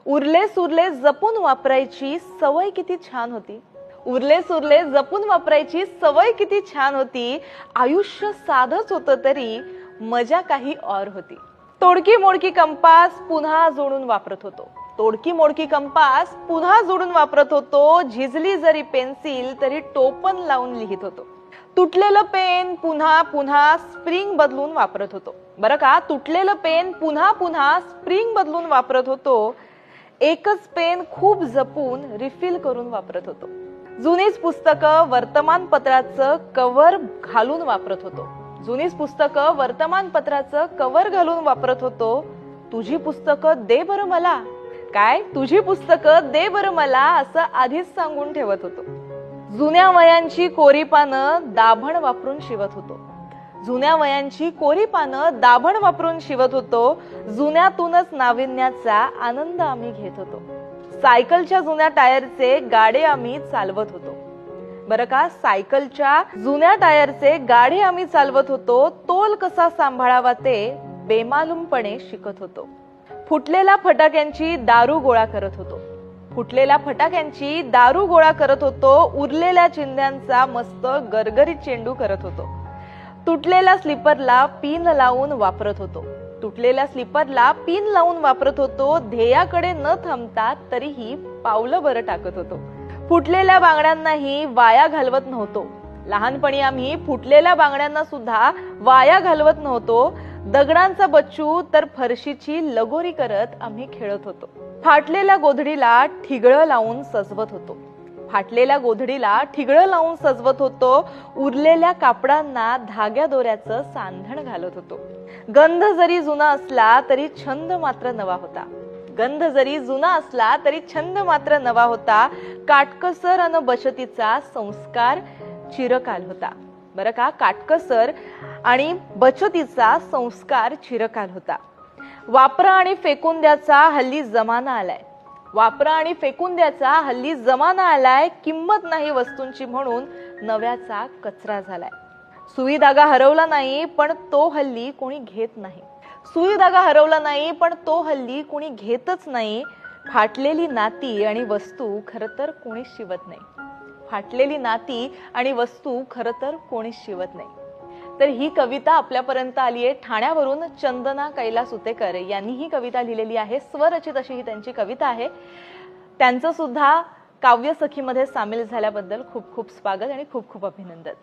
उरले सुरले जपून वापरायची सवय किती छान होती. उरले सुरले जपून वापरायची सवय किती छान होती. आयुष्य साधच होतं तरी मजा काही और होती. तोडकी मोडकी कंपास पुन्हा जोडून वापरत होतो. तोडकी मोडकी कंपास पुन्हा जोडून वापरत होतो. झिजली जरी पेन्सिल तरी टोपण लावून लिहित होतो. तुटलेलं पेन पुन्हा पुन्हा स्प्रिंग बदलून वापरत होतो. बरं का, तुटलेलं पेन पुन्हा पुन्हा स्प्रिंग बदलून वापरत होतो. एकच पेन खूप जपून रिफिल करून वापरत होतो. जुनीच पुस्तकं वर्तमानपत्राचं कव्हर घालून वापरत होतो. जुनीच पुस्तकं वर्तमानपत्राचं कव्हर घालून वापरत होतो. तुझी पुस्तकं दे बरं मला, काय तुझी पुस्तकं दे बरं मला असं आधीच सांगून ठेवत होतो. जुन्या वयांची कोरी पानं दाभण वापरून शिवत होतो. जुन्या वयांची कोरी पानं दाभण वापरून शिवत होतो. जुन्यातूनच नाविन्याचा आनंद आम्ही घेत होतो. सायकलच्या जुन्या टायरचे गाडे आम्ही चालवत होतो. बरं का, सायकलच्या जुन्या टायरचे गाडे आम्ही चालवत होतो. तोल कसा सांभाळावा ते बेमालूमपणे शिकत होतो. फुटलेल्या फटाक्यांची दारू गोळा करत होतो. फुटलेल्या फटाक्यांची दारू गोळा करत होतो. उरलेल्या चिंध्यांचा मस्त गरगरीत चेंडू करत होतो. तुटलेल्या स्लीपरला पिन लावून वापरत होतो. तुटलेल्या स्लीपरला पिन लावून वापरत होतो. ध्येयाकडे न थांबता तरीही पावलं बरं टाकत होतो. फुटलेल्या बांगड्यांनाही वाया घालवत नव्हतो. लहानपणी आम्ही फुटलेल्या बांगड्यांना सुद्धा वाया घालवत नव्हतो. दगडांचा बच्चू तर फरशीची लगोरी करत आम्ही खेळत होतो. फाटलेल्या गोधडीला ठिगळं लावून सजवत होतो. फाटलेल्या गोधडीला ठिगळं लावून सजवत होतो. उरलेल्या कापडांना धाग्या दोऱ्याचं सांधण घालत होतो. गंध जरी जुना असला तरी छंद मात्र नवा होता. गंध जरी जुना असला तरी छंद मात्र नवा होता. काटकसर अन बचतीचा संस्कार चिरकाल होता. बरं का, काटकसर आणि बचतीचा संस्कार चिरकाल होता. वापरा आणि फेकून द्याचा हल्ली जमाना आलाय. वापरा आणि फेकून द्याचा हल्ली जमाना आलाय. किंमत नाही वस्तूंची म्हणून नव्याचा कचरा झालाय. सुई धागा हरवला नाही पण तो हल्ली कोणी घेत नाही. सुई धागा हरवला नाही पण तो हल्ली कोणी घेतच नाही. फाटलेली नाती आणि वस्तू खरं तर कोणी शिवत नाही. फाटलेली नाती आणि वस्तू खरं तर कोणी शिवत नाही. तर ही कविता आपल्यापर्यंत आली आहे ठाण्यावरून. चंदना कैलास उतेकर यांनी ही कविता लिहिलेली आहे. स्वरचित अशी ही त्यांची कविता आहे. त्यांचं सुद्धा काव्य सखीमध्ये सामील झाल्याबद्दल खूप खूप स्वागत आणि खूप खूप अभिनंदन.